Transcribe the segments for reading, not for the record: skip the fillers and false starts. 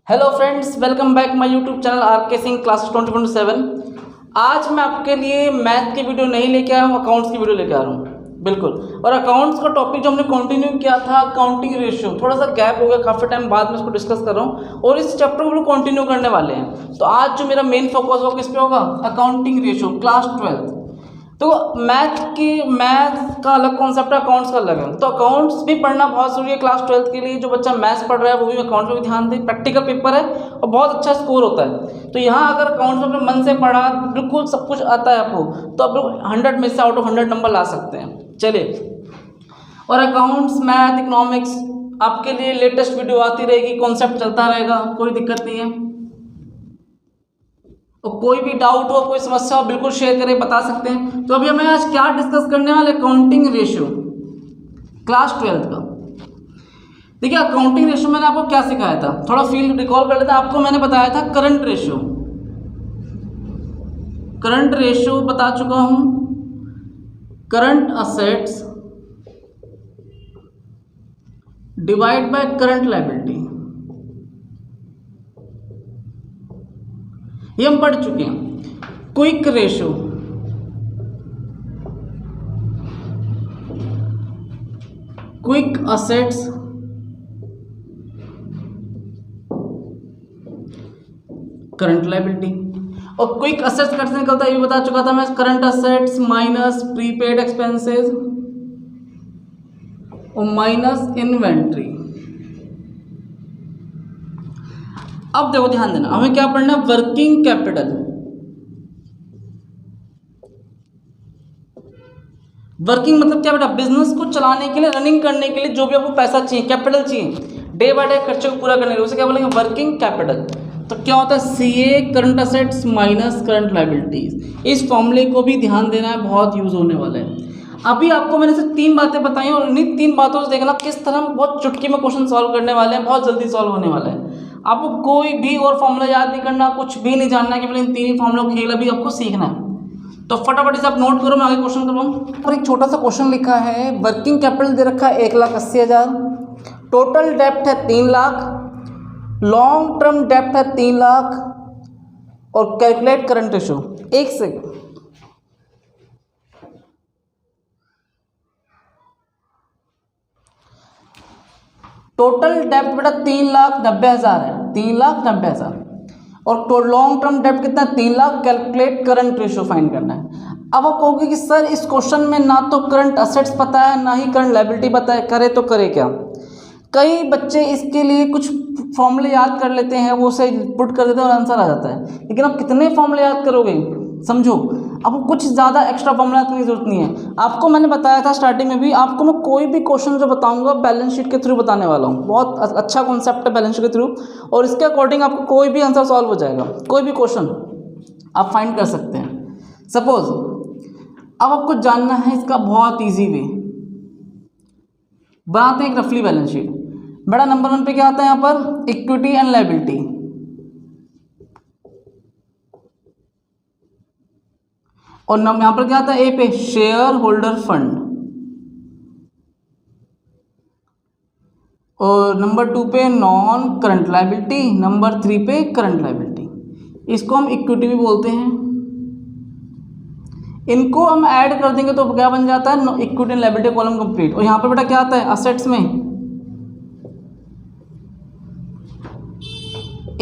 Hello friends, welcome back my YouTube channel are के Singh classes 24/7। आज मैं आपके लिए मैथ की वीडियो नहीं लेके आया हूँ, अकाउंट्स की वीडियो लेके आ रहा हूँ। बिल्कुल। और अकाउंट्स का टॉपिक जो हमने कंटिन्यू किया था अकाउंटिंग रेशियो, थोड़ा सा गैप हो गया, काफ़ी टाइम बाद में इसको डिस्कस कर रहा हूँ और इस चैप्टर को कंटिन्यू करने वाले हैं। तो आज जो मेरा मेन फोकस होगा किस पे होगा? Accounting ratio, class 12। तो मैथ का अलग कॉन्सेप्ट है, अकाउंट्स का अलग है। तो अकाउंट्स भी पढ़ना बहुत जरूरी है क्लास 12 के लिए। जो बच्चा मैथ्स पढ़ रहा है वो भी अकाउंट्स में भी ध्यान दे। प्रैक्टिकल पेपर है और बहुत अच्छा स्कोर होता है। तो यहाँ अगर अकाउंट्स में अपने मन से पढ़ा, बिल्कुल सब कुछ आता है आपको, तो आप लोग 100 में से आउट ऑफ 100 नंबर ला सकते हैं। चलिए, और अकाउंट्स, मैथ, इकोनॉमिक्स आपके लिए लेटेस्ट वीडियो आती रहेगी, कॉन्सेप्ट चलता रहेगा, कोई दिक्कत नहीं है। तो कोई भी डाउट हो, कोई समस्या हो, बिल्कुल शेयर करें, बता सकते हैं। तो अभी हमें आज क्या डिस्कस करने वाले? अकाउंटिंग रेशियो, क्लास 12 का। देखिए, अकाउंटिंग रेशियो मैंने आपको क्या सिखाया था, थोड़ा फील रिकॉल कर लेते हैं। आपको मैंने बताया था करंट रेशियो, करंट रेशियो बता चुका हूं। Current assets divide by current liability, ये हम पढ़ चुके हैं। Quick ratio, quick assets current liability. और क्विक असेट्स कैसे निकलता है ये बता चुका था मैं। Current assets minus prepaid expenses और माइनस इन्वेंट्री। अब देखो, ध्यान देना, हमें क्या पढ़ना है? Working capital. वर्किंग मतलब क्या बेटा? बिजनेस को चलाने के लिए, रनिंग करने के लिए जो भी आपको पैसा चाहिए, कैपिटल चाहिए डे बाय डे खर्चे को पूरा करने के लिए, उसे क्या बोलेंगे? Working capital. तो क्या होता है? CA current assets minus current liabilities. इस फॉर्मूले को भी ध्यान देना है, बहुत यूज होने वाला है। अभी आपको मैंने सिर्फ 3 बातें बताई और इन्हीं 3 बातों से देखना किस तरह हम बहुत चुटकी में क्वेश्चन सॉल्व करने वाले हैं, बहुत जल्दी सॉल्व होने वाला है। आपको कोई भी और फॉर्मूला याद नहीं करना, कुछ भी नहीं जानना है, केवल इन 3 ही फॉर्मूलों को खेल अभी आपको सीखना है। तो फटाफट इसे आप नोट करो, मैं आगे क्वेश्चन कर रहा हूँ। और एक छोटा सा क्वेश्चन लिखा है, वर्किंग कैपिटल दे रखा है 1,80,000, टोटल डेप्ट है 3 लाख, लॉन्ग टर्म डेप्ट है 3 लाख, और कैलकुलेट करंट रेशियो। एक सेकंड, टोटल डेप्ट बेटा 3,90,000 है, 3,90,000, और लॉन्ग टर्म डेप्ट कितना? 3 lakh. Calculate current ratio find करना है। अब आप कहोगे कि सर इस क्वेश्चन में ना तो करंट असेट्स पता है ना ही करंट लायबिलिटी पता है, करे तो करे क्या? कई बच्चे इसके लिए कुछ फॉर्मूले याद कर लेते हैं, वो से पुट कर देते हैं और आंसर आ जाता है। लेकिन आप कितने फॉर्मूले याद करोगे? समझो, आपको कुछ ज़्यादा एक्स्ट्रा फॉर्मूला की जरूरत नहीं है। आपको मैंने बताया था स्टार्टिंग में भी, आपको मैं कोई भी क्वेश्चन जो बताऊंगा बैलेंस शीट के थ्रू बताने वाला हूँ। बहुत अच्छा कॉन्सेप्ट है बैलेंस शीट के थ्रू, और इसके अकॉर्डिंग आपको कोई भी आंसर सॉल्व हो जाएगा। कोई भी क्वेश्चन आप फाइंड कर सकते हैं। सपोज अब आपको जानना है इसका बहुत ईजी वे, बनाते हैं एक रफली बैलेंस शीट। बड़ा नंबर 1 पे क्या आता है यहाँ पर? Equity and liability. और यहाँ पर क्या आता है? ए पे शेयर होल्डर फंड, और नंबर 2 पे नॉन करंट लायबिलिटी, नंबर 3 पे करंट लायबिलिटी। इसको हम इक्विटी भी बोलते हैं। इनको हम ऐड कर देंगे तो क्या बन जाता है? Equity and liability column complete. और यहाँ पर बेटा क्या आता है? असेट्स में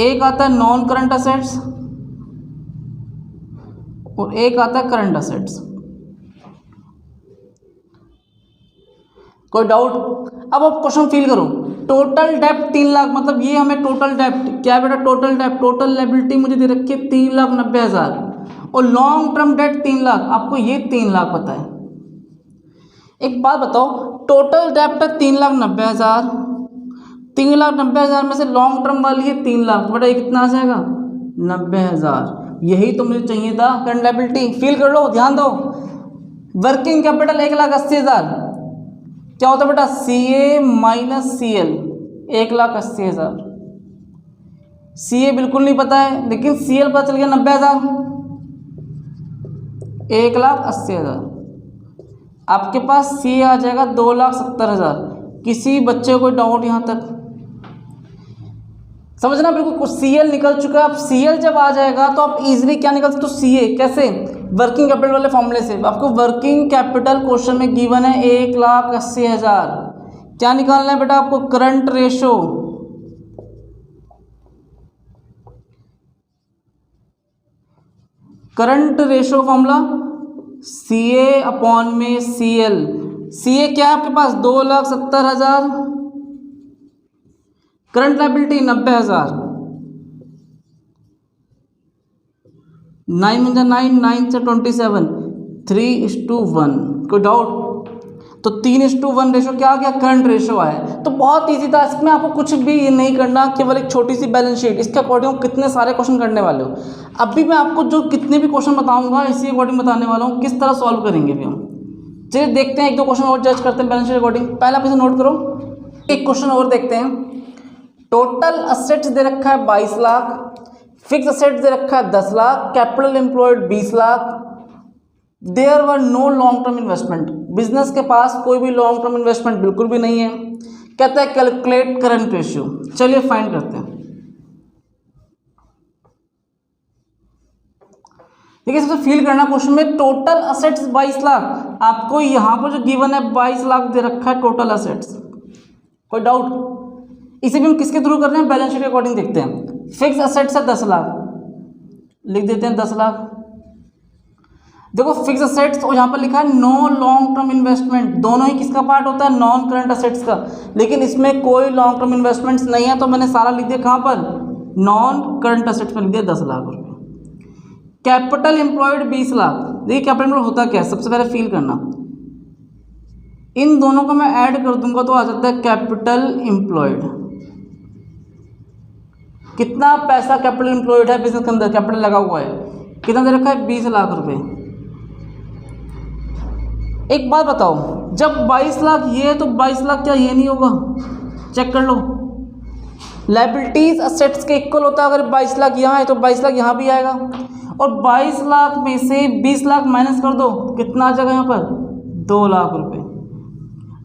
एक आता है नॉन करंट असेट्स और एक आता है करंट असेट्स। कोई डाउट? अब आप क्वेश्चन फील करो। टोटल डेप्ट 3 लाख, मतलब ये हमें टोटल डेप्ट क्या बेटा? टोटल डेप्ट, टोटल लायबिलिटी मुझे दे रखी है 3,90,000, और लॉन्ग टर्म डेट 3 लाख। आपको ये 3 लाख पता है। एक बात बताओ, टोटल डेप्ट है 3,90,000, 3,90,000 में से लॉन्ग टर्म वाली है 3 लाख, बेटा ये कितना आ जाएगा? 90,000। यही तो मुझे चाहिए था, करंट लायबिलिटी। फील कर लो, ध्यान दो। वर्किंग कैपिटल 1,80,000 क्या होता है बेटा? सी ए माइनस सी एल, 1,80,000। सी ए बिल्कुल नहीं पता है, लेकिन सी एल पता चल गया 90,000, 1,80,000। आपके पास सी ए आ जाएगा 2,70,000। किसी बच्चे को डाउट यहाँ तक? समझना बिल्कुल। CL निकल चुका है। अब CL जब आ जाएगा तो आप इजीली क्या निकल सकते हो, CA कैसे, वर्किंग कैपिटल वाले फॉर्मूले से। आपको वर्किंग कैपिटल क्वेश्चन में गिवन है 1,80,000, क्या निकालना है बेटा आपको, current ratio, current ratio formula CA upon में CL। CA क्या है आपके पास 2,70,000, करंट लायबिलिटी 90,000, 9 × 9 9 से 27, 3:1। कोई डाउट? तो 3:1 रेशो क्या आ गया, करंट रेशो आया। तो बहुत इजी था, इसमें आपको कुछ भी नहीं करना, केवल एक छोटी सी बैलेंस शीट, इसके अकॉर्डिंग कितने सारे क्वेश्चन करने वाले हो। अभी मैं आपको जो कितने भी क्वेश्चन बताऊंगा इसी अकॉर्डिंग बताने वाला हूँ, किस तरह सॉल्व करेंगे भी हम। चलिए देखते हैं, एक दो क्वेश्चन और जज करते हैं बैलेंस शीट अकॉर्डिंग। पहला क्वेश्चन नोट करो, एक क्वेश्चन और देखते हैं। टोटल असेट्स दे रखा है 22 लाख, फिक्स असेट्स दे रखा है 10 lakh, capital employed 20 lakh, there were no long term investment, business के पास कोई भी लॉन्ग टर्म इन्वेस्टमेंट बिल्कुल भी नहीं है। कहता है कैलकुलेट करंट रेशियो। चलिए फाइंड करते हैं। देखिए सबसे फील करना क्वेश्चन में, टोटल असेट्स 22 लाख, आपको यहां पर जो गिवन है 22 लाख दे रखा है टोटल असेट्स। कोई डाउट? इसे भी हम किसके थ्रू कर रहे हैं, बैलेंस शीट के अकॉर्डिंग देखते हैं। फिक्स असेट्स है 10 लाख, लिख देते हैं 10 लाख। देखो फिक्स असेट्स और यहाँ पर लिखा है नो लॉन्ग टर्म इन्वेस्टमेंट, दोनों ही किसका पार्ट होता है, नॉन करंट असेट्स का, लेकिन इसमें कोई लॉन्ग टर्म इन्वेस्टमेंट्स नहीं है, तो मैंने सारा लिख दिया कहाँ पर, नॉन करंट असेट्स पर लिख दिया 10 लाख रुपये। Capital employed 20 lakh. देखिए कैपिटल एम्प्लॉयड होता क्या है, सबसे पहले फील करना, इन दोनों को मैं ऐड कर दूंगा तो आ जाता है कैपिटल एम्प्लॉयड। कितना पैसा कैपिटल एम्प्लॉयड है बिजनेस के अंदर, कैपिटल लगा हुआ है, कितना दे रखा है 20 लाख रुपए। एक बात बताओ, जब 22 लाख ये है तो 22 लाख क्या ये नहीं होगा, चेक कर लो। लायबिलिटीज असेट्स के इक्वल होता है, अगर 22 लाख यहाँ है तो 22 लाख यहाँ भी आएगा, और 22 लाख में से 20 लाख माइनस कर दो, कितना आ जाएगा यहाँ पर 2 लाख रुपए।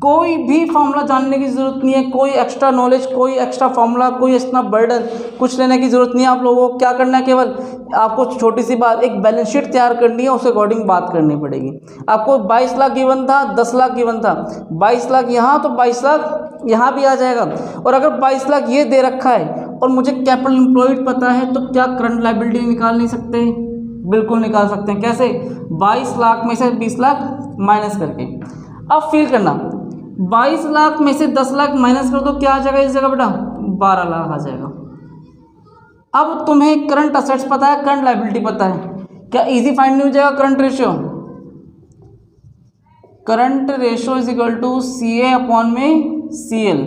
कोई भी फॉर्मूला जानने की जरूरत नहीं है, कोई एक्स्ट्रा नॉलेज, कोई एक्स्ट्रा फॉर्मूला, कोई इतना बर्डन कुछ लेने की जरूरत नहीं है। आप लोगों को क्या करना है, केवल आपको छोटी सी बात, एक बैलेंस शीट तैयार करनी है, उसके अकॉर्डिंग बात करनी पड़ेगी। आपको 22 लाख गिवन था, 10 लाख गिवन था, 22 लाख यहाँ तो 22 लाख यहाँ भी आ जाएगा। और अगर 22 लाख ये दे रखा है और मुझे कैपिटल एम्प्लॉयड पता है, तो क्या करंट लायबिलिटी निकाल नहीं सकते, बिल्कुल निकाल सकते हैं। कैसे, 22 लाख में से 20 लाख माइनस करके। अब फील करना, 22 लाख में से 10 लाख माइनस कर दो, क्या आ जाएगा इस जगह बेटा 12 लाख आ जाएगा। अब तुम्हें करंट असेट्स पता है, करंट लायबिलिटी पता है, क्या इजी फाइंड नहीं हो जाएगा current ratio. Current ratio is equal to CA upon में CL।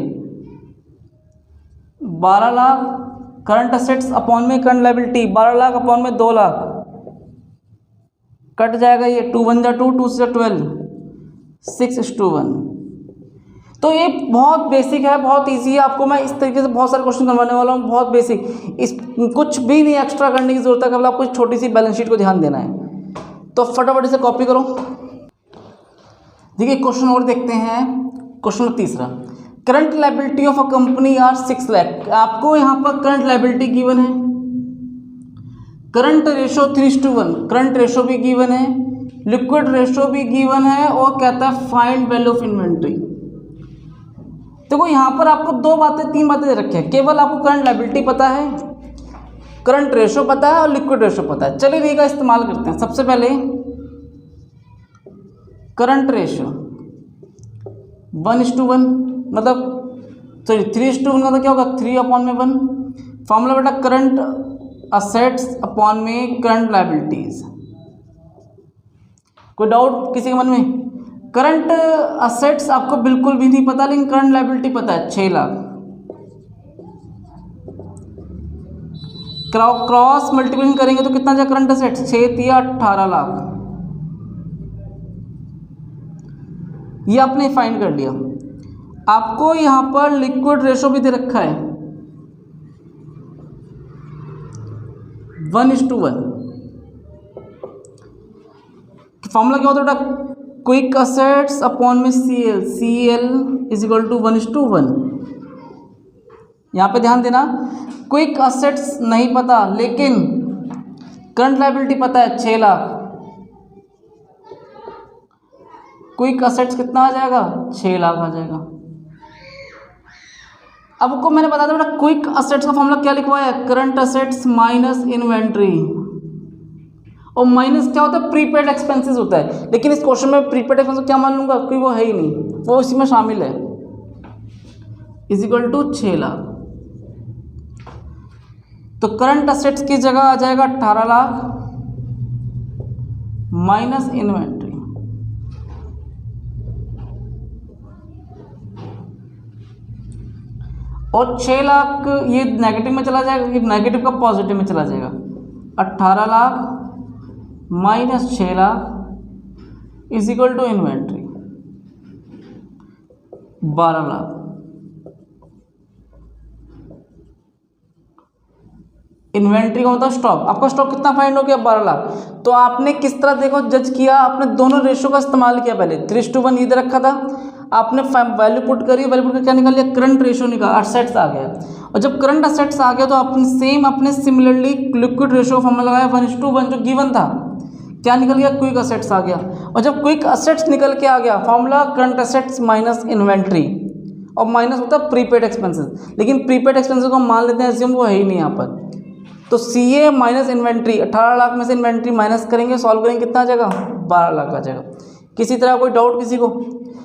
12 lakh current assets upon में करंट लायबिलिटी, 12 लाख अपॉन में 2 लाख, कट जाएगा ये, 2 1 जा 2, 2 6 12, 6:1। तो ये बहुत बेसिक है, बहुत इजी है। आपको मैं इस तरीके से बहुत सारे क्वेश्चन करवाने वाला हूँ, बहुत बेसिक, इस कुछ भी नहीं एक्स्ट्रा करने की जरूरत है, केवल आपको छोटी सी बैलेंस शीट को ध्यान देना है। तो फटाफट इसे कॉपी करो। देखिए क्वेश्चन और देखते हैं, क्वेश्चन तीसरा, current liability of a company are 6 lakh. आपको यहाँ पर करंट लायबिलिटी गिवन है, करंट रेशो 3:1, करंट रेशो भी गिवन है, लिक्विड रेशो भी गिवन है, और कहता है फाइंड वैल्यू ऑफ इन्वेंट्री। देखो यहाँ पर आपको तीन बातें दे रखी हैं, केवल आपको करंट लायबिलिटी पता है, करंट रेशो पता है और लिक्विड रेशो पता है। चलिए इनका इस्तेमाल करते हैं। सबसे पहले करंट रेशो 1:1, मतलब सॉरी 3:1 का क्या होगा 3/1। फॉर्मूला बेटा करंट असेट्स अपॉन में करंट लायबिलिटीज। कोई डाउट किसी के मन में? करंट असेट्स आपको बिल्कुल भी नहीं पता, लेकिन करंट लायबिलिटी पता है 6 लाख। क्रॉस मल्टीप्लिकेशन करेंगे तो कितना जाए करंट असेट्स, 6 × 18 लाख। ये आपने फाइंड कर लिया। आपको यहां पर लिक्विड रेशो भी दे रखा है 1:1। फॉर्मूला क्या होता है बेटा, क्विक असेट्स अपॉन में CL इज इक्वल टू 1:1। यहाँ पे ध्यान देना, क्विक असेट्स नहीं पता, लेकिन करंट लायबिलिटी पता है 6 लाख। क्विक असेट्स कितना आ जाएगा? 6 लाख आ जाएगा। अब आपको मैंने बता दिया बेटा, क्विक असेट्स का फॉर्मूला क्या लिखवाया है? Current assets minus inventory. और माइनस क्या होता है? प्रीपेड एक्सपेंसेस होता है, लेकिन इस क्वेश्चन में प्रीपेड एक्सपेंसेस क्या मान लूंगा? क्योंकि वो है ही नहीं, वो इसी में शामिल है। Is equal to 6 lakh. तो करंट असेट्स की जगह आ जाएगा 18 लाख माइनस इन्वेंट्री। और 6 लाख ये नेगेटिव में चला जाएगा, ये नेगेटिव का पॉजिटिव में चला जाएगा। 18 lakh minus 6 lakh is equal to inventory 12 lakh. Inventory का मतलब स्टॉक। आपका स्टॉक कितना फाइंड हो गया? 12 लाख। तो आपने किस तरह देखो जज किया? आपने दोनों रेशियो का इस्तेमाल किया। पहले 3:1 ये दे रखा था, आपने वैल्यू पुट करी, वैल्यू पुट कर क्या निकाल लिया? करंट रेशियो निकाल, असेट्स आ गया। और जब करंट असेट्स आ गया तो आपने सिमिलरली लिक्विड रेशियो फॉर्मूला लगाया 1:1 जो गिवन था। क्या निकल गया? क्विक असेट्स आ गया। और जब क्विक असेट्स निकल के आ गया, formula current assets minus inventory, और माइनस होता है प्रीपेड एक्सपेंसेस। लेकिन प्रीपेड एक्सपेंसेस को मान लेते हैं एज्यूम, वो है ही नहीं यहाँ पर। तो CA माइनस इन्वेंट्री, 18 लाख में से इन्वेंट्री माइनस करेंगे, सॉल्व करेंगे, कितना आ जाएगा? 12 लाख आ जाएगा। किसी तरह कोई डाउट किसी को?